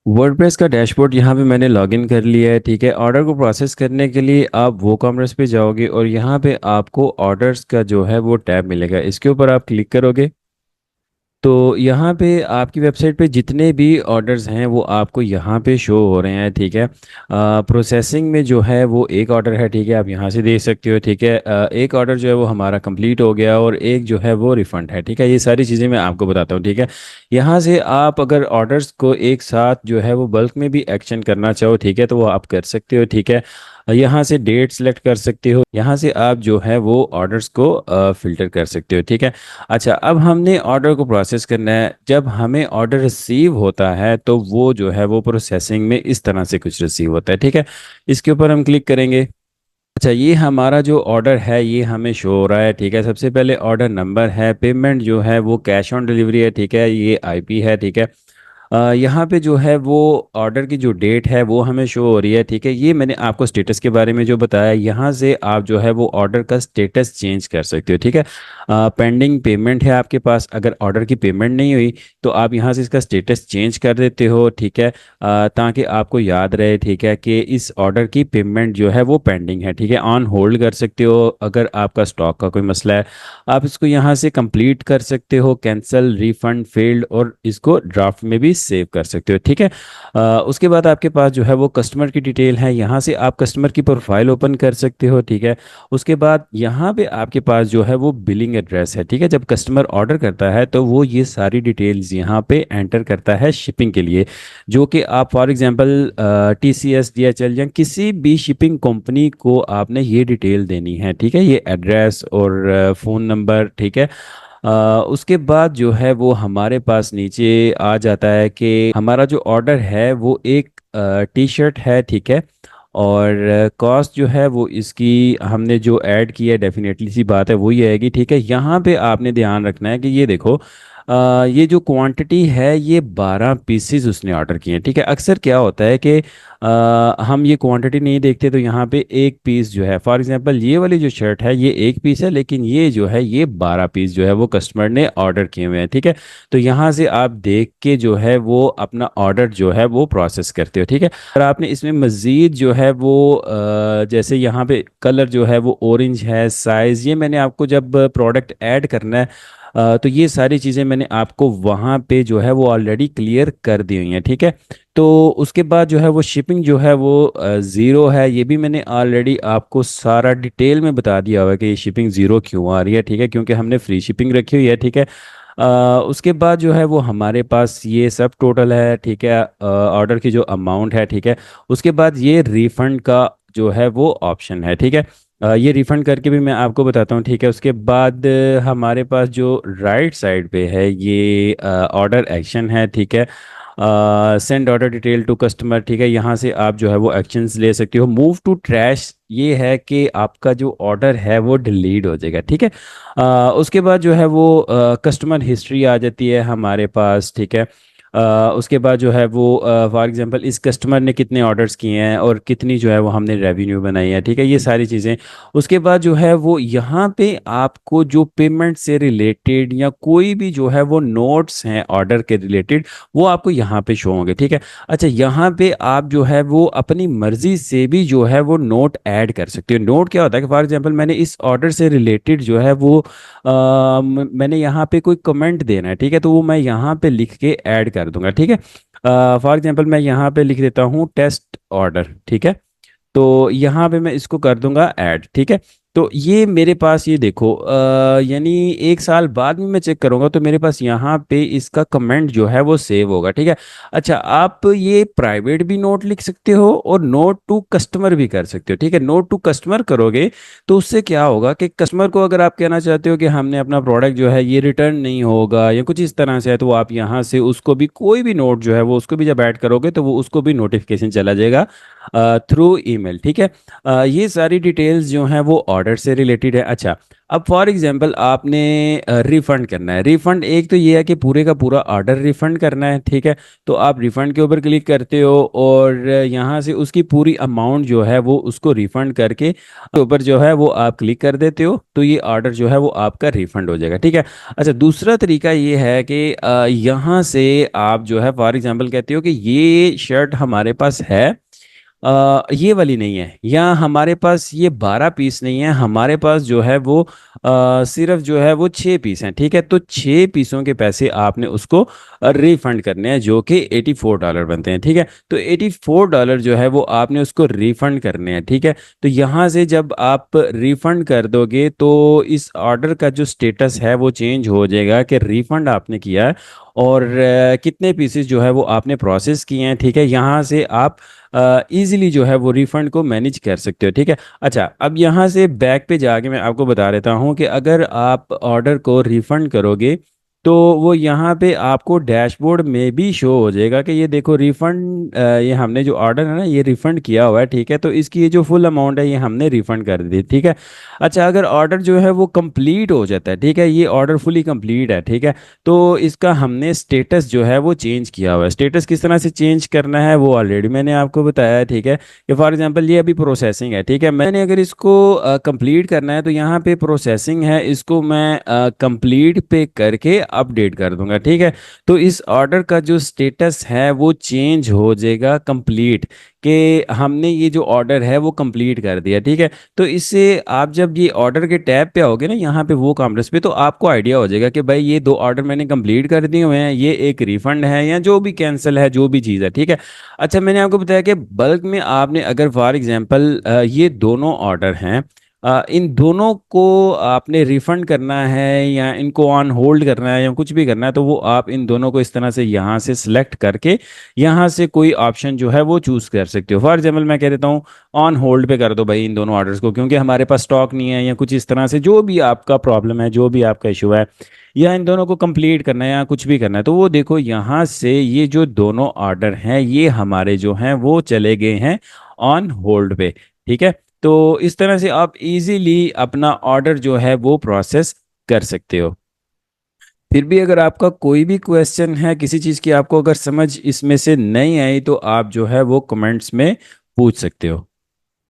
WordPress का dashboard यहाँ पे मैंने लॉगिन कर लिया है। ठीक है, ऑर्डर को प्रोसेस करने के लिए आप वो कॉमर्स पे जाओगे और यहाँ पे आपको ऑर्डर्स का जो है वो टैब मिलेगा, इसके ऊपर आप क्लिक करोगे तो यहाँ पे आपकी वेबसाइट पे जितने भी ऑर्डर्स हैं वो आपको यहाँ पे शो हो रहे हैं। ठीक है, प्रोसेसिंग में जो है वो एक ऑर्डर है। ठीक है, आप यहाँ से देख सकते हो। ठीक है, एक ऑर्डर जो है वो हमारा कंप्लीट हो गया और एक जो है वो रिफंड है। ठीक है, ये सारी चीज़ें मैं आपको बताता हूँ। ठीक है, यहाँ से आप अगर ऑर्डर्स को एक साथ जो है वो बल्क में भी एक्शन करना चाहो, ठीक है, तो वो आप कर सकते हो। ठीक है, यहाँ से डेट सेलेक्ट कर सकते हो, यहाँ से आप जो है वो ऑर्डर्स को फिल्टर कर सकते हो। ठीक है, अच्छा, अब हमने ऑर्डर को प्रोसेस करना है। जब हमें ऑर्डर रिसीव होता है तो वो जो है वो प्रोसेसिंग में इस तरह से कुछ रिसीव होता है। ठीक है, इसके ऊपर हम क्लिक करेंगे। अच्छा, ये हमारा जो ऑर्डर है ये हमें शो हो रहा है। ठीक है, सबसे पहले ऑर्डर नंबर है, पेमेंट जो है वो कैश ऑन डिलीवरी है। ठीक है, ये आईपी है। ठीक है, यहाँ पे जो है वो ऑर्डर की जो डेट है वो हमें शो हो रही है। ठीक है, ये मैंने आपको स्टेटस के बारे में जो बताया, यहाँ से आप जो है वो ऑर्डर का स्टेटस चेंज कर सकते हो। ठीक है, पेंडिंग पेमेंट है आपके पास, अगर ऑर्डर की पेमेंट नहीं हुई तो आप यहाँ से इसका स्टेटस चेंज कर देते हो। ठीक है, ताकि आपको याद रहे, ठीक है, कि इस ऑर्डर की पेमेंट जो है वो पेंडिंग है। ठीक है, ऑन होल्ड कर सकते हो अगर आपका स्टॉक का कोई मसला है। आप इसको यहाँ से कंप्लीट कर सकते हो, कैंसिल, रिफंड, फेल्ड, और इसको ड्राफ्ट में भी सेव कर सकते हो। ठीक है, उसके बाद आपके पास जो है वो कस्टमर की डिटेल है, यहाँ से आप कस्टमर की प्रोफाइल ओपन कर सकते हो। ठीक है, उसके बाद यहाँ पे आपके पास जो है वो बिलिंग एड्रेस है। ठीक है, जब कस्टमर ऑर्डर करता है तो वो ये सारी डिटेल्स यहाँ पे एंटर करता है शिपिंग के लिए, जो कि आप फॉर एग्जांपल टीसीएस, डीएचएल या किसी भी शिपिंग कंपनी को आपने ये डिटेल देनी है। ठीक है, ये एड्रेस और फ़ोन नंबर। ठीक है, उसके बाद जो है वो हमारे पास नीचे आ जाता है कि हमारा जो ऑर्डर है वो एक टी शर्ट है। ठीक है, और कॉस्ट जो है वो इसकी हमने जो ऐड की है, डेफिनेटली सी बात है वही आएगी। ठीक है, यहाँ पे आपने ध्यान रखना है कि ये देखो, ये जो क्वांटिटी है ये 12 पीसीज उसने ऑर्डर किए हैं। ठीक है, अक्सर क्या होता है कि हम ये क्वांटिटी नहीं देखते तो यहाँ पे एक पीस जो है, फॉर एग्जांपल ये वाली जो शर्ट है ये एक पीस है, लेकिन ये जो है ये 12 पीस जो है वो कस्टमर ने ऑर्डर किए हुए हैं। ठीक है, तो यहाँ से आप देख के जो है वो अपना ऑर्डर जो है वो प्रोसेस करते हो। ठीक है, और आपने इसमें मज़ीद जो है वो जैसे यहाँ पे कलर जो है वो ऑरेंज है, साइज़, ये मैंने आपको जब प्रोडक्ट ऐड करना है तो ये सारी चीज़ें मैंने आपको वहाँ पे जो है वो ऑलरेडी क्लियर कर दी हुई हैं। ठीक है, तो उसके बाद जो है वो शिपिंग जो है वो ज़ीरो है, ये भी मैंने ऑलरेडी आपको सारा डिटेल में बता दिया हुआ है कि ये शिपिंग ज़ीरो क्यों आ रही है। ठीक है, क्योंकि हमने फ्री शिपिंग रखी हुई है। ठीक है, उसके बाद जो है वो हमारे पास ये सब टोटल है। ठीक है, ऑर्डर की जो अमाउंट है। ठीक है, उसके बाद ये रिफंड का जो है वो ऑप्शन है। ठीक है, ये रिफंड करके भी मैं आपको बताता हूँ। ठीक है, उसके बाद हमारे पास जो राइट साइड पे है ये ऑर्डर एक्शन है। ठीक है, send order detail to customer. ठीक है, यहाँ से आप जो है वो एक्शंस ले सकते हो। मूव टू ट्रैश, ये है कि आपका जो ऑर्डर है वो डिलीट हो जाएगा। ठीक है, उसके बाद जो है वो कस्टमर हिस्ट्री आ जाती है हमारे पास। ठीक है, उसके बाद जो है वो फॉर एग्जांपल इस कस्टमर ने कितने ऑर्डर्स किए हैं और कितनी जो है वो हमने रेवेन्यू बनाई है। ठीक है, ये सारी चीज़ें। उसके बाद जो है वो यहाँ पे आपको जो पेमेंट से रिलेटेड या कोई भी जो है वो नोट्स हैं ऑर्डर के रिलेटेड, वो आपको यहाँ पे शो होंगे। ठीक है, अच्छा, यहाँ पे आप जो है वो अपनी मर्जी से भी जो है वो नोट ऐड कर सकते हो। नोट क्या होता है कि फॉर एग्जांपल मैंने इस ऑर्डर से रिलेटेड जो है वो मैंने यहाँ पे कोई कमेंट देना है। ठीक है, तो वो मैं यहाँ पे लिख के ऐड कर दूंगा। ठीक है, फॉर एग्जांपल मैं यहाँ पे लिख देता हूँ टेस्ट ऑर्डर। ठीक है, तो यहाँ पे मैं इसको कर दूंगा ऐड। ठीक है, तो ये मेरे पास ये देखो, यानी एक साल बाद में मैं चेक करूंगा तो मेरे पास यहाँ पे इसका कमेंट जो है वो सेव होगा। ठीक है, अच्छा, आप ये प्राइवेट भी नोट लिख सकते हो और नोट टू कस्टमर भी कर सकते हो। ठीक है, नोट टू कस्टमर करोगे तो उससे क्या होगा कि कस्टमर को अगर आप कहना चाहते हो कि हमने अपना प्रोडक्ट जो है ये रिटर्न नहीं होगा या कुछ इस तरह से है, तो आप यहाँ से उसको भी कोई भी नोट जो है वो उसको भी जब ऐड करोगे तो वो उसको भी नोटिफिकेशन चला जाएगा थ्रू ईमेल। ठीक है, ये सारी डिटेल्स जो हैं वो ऑर्डर से रिलेटेड है। अच्छा, अब फॉर एग्जांपल आपने रिफंड करना है। रिफंड एक तो ये है कि पूरे का पूरा ऑर्डर रिफंड करना है, ठीक है। तो आप रिफंड के ऊपर क्लिक करते हो और यहाँ से उसकी पूरी अमाउंट जो है वो उसको रिफंड करके ऊपर जो है वो आप क्लिक कर देते हो, तो ये ऑर्डर जो है वो आपका रिफंड हो जाएगा, ठीक है। अच्छा, दूसरा तरीका ये है कि यहाँ से आप जो है फॉर एग्जांपल कहते हो कि ये शर्ट हमारे पास है, ये वाली नहीं है, या हमारे पास ये 12 पीस नहीं है, हमारे पास जो है वो सिर्फ जो है वो 6 पीस हैं, ठीक है। तो 6 पीसों के पैसे आपने उसको रिफंड करने हैं, जो कि $84 बनते हैं, ठीक है। तो $84 जो है वो आपने उसको रिफंड करने हैं, ठीक है। तो यहाँ से जब आप रिफंड कर दोगे तो इस ऑर्डर का जो स्टेटस है वो चेंज हो जाएगा कि रिफंड आपने किया है और कितने पीसेस जो है वो आपने प्रोसेस किए हैं, ठीक है। यहाँ से आप इजीली जो है वो रिफंड को मैनेज कर सकते हो, ठीक है। अच्छा, अब यहाँ से बैक पे जाके मैं आपको बता देता हूँ कि अगर आप ऑर्डर को रिफंड करोगे तो वो यहाँ पे आपको डैशबोर्ड में भी शो हो जाएगा कि ये देखो रिफंड, ये हमने जो ऑर्डर है ना ये रिफंड किया हुआ है, ठीक है। तो इसकी ये जो फुल अमाउंट है ये हमने रिफंड कर दी, ठीक है। अच्छा, अगर ऑर्डर जो है वो कंप्लीट हो जाता है, ठीक है, ये ऑर्डर फुली कंप्लीट है, ठीक है, तो इसका हमने स्टेटस जो है वो चेंज किया हुआ है। स्टेटस किस तरह से चेंज करना है वो ऑलरेडी मैंने आपको बताया है, ठीक है। कि फॉर एग्जांपल ये अभी प्रोसेसिंग है, ठीक है। मैंने अगर इसको कंप्लीट करना है तो यहाँ पे प्रोसेसिंग है, इसको मैं कंप्लीट पे करके अपडेट कर दूंगा, ठीक है। तो इस ऑर्डर का जो स्टेटस है वो चेंज हो जाएगा कंप्लीट, कि हमने ये जो ऑर्डर है वो कंप्लीट कर दिया, ठीक है। तो इससे आप जब ये ऑर्डर के टैब पे आओगे ना यहाँ पे वो कॉमर्स पे, तो आपको आइडिया हो जाएगा कि भाई ये 2 ऑर्डर मैंने कंप्लीट कर दिए हुए हैं, ये एक रिफंड है या जो भी कैंसिल है जो भी चीज़ है, ठीक है। अच्छा, मैंने आपको बताया कि बल्क में आपने अगर फॉर एग्जांपल ये दोनों ऑर्डर हैं, इन दोनों को आपने रिफंड करना है या इनको ऑन होल्ड करना है या कुछ भी करना है, तो वो आप इन दोनों को इस तरह से यहाँ से सिलेक्ट करके यहाँ से कोई ऑप्शन जो है वो चूज़ कर सकते हो। फॉर एग्जांपल मैं कह देता हूँ ऑन होल्ड पे कर दो भाई इन दोनों ऑर्डर्स को, क्योंकि हमारे पास स्टॉक नहीं है या कुछ इस तरह से जो भी आपका प्रॉब्लम है, जो भी आपका इशू है, या इन दोनों को कंप्लीट करना है या कुछ भी करना है, तो वो देखो यहाँ से ये जो दोनों ऑर्डर हैं ये हमारे जो हैं वो चले गए हैं ऑन होल्ड पे, ठीक है। तो इस तरह से आप इजीली अपना ऑर्डर जो है वो प्रोसेस कर सकते हो। फिर भी अगर आपका कोई भी क्वेश्चन है किसी चीज़ की, आपको अगर समझ इसमें से नहीं आई, तो आप जो है वो कमेंट्स में पूछ सकते हो।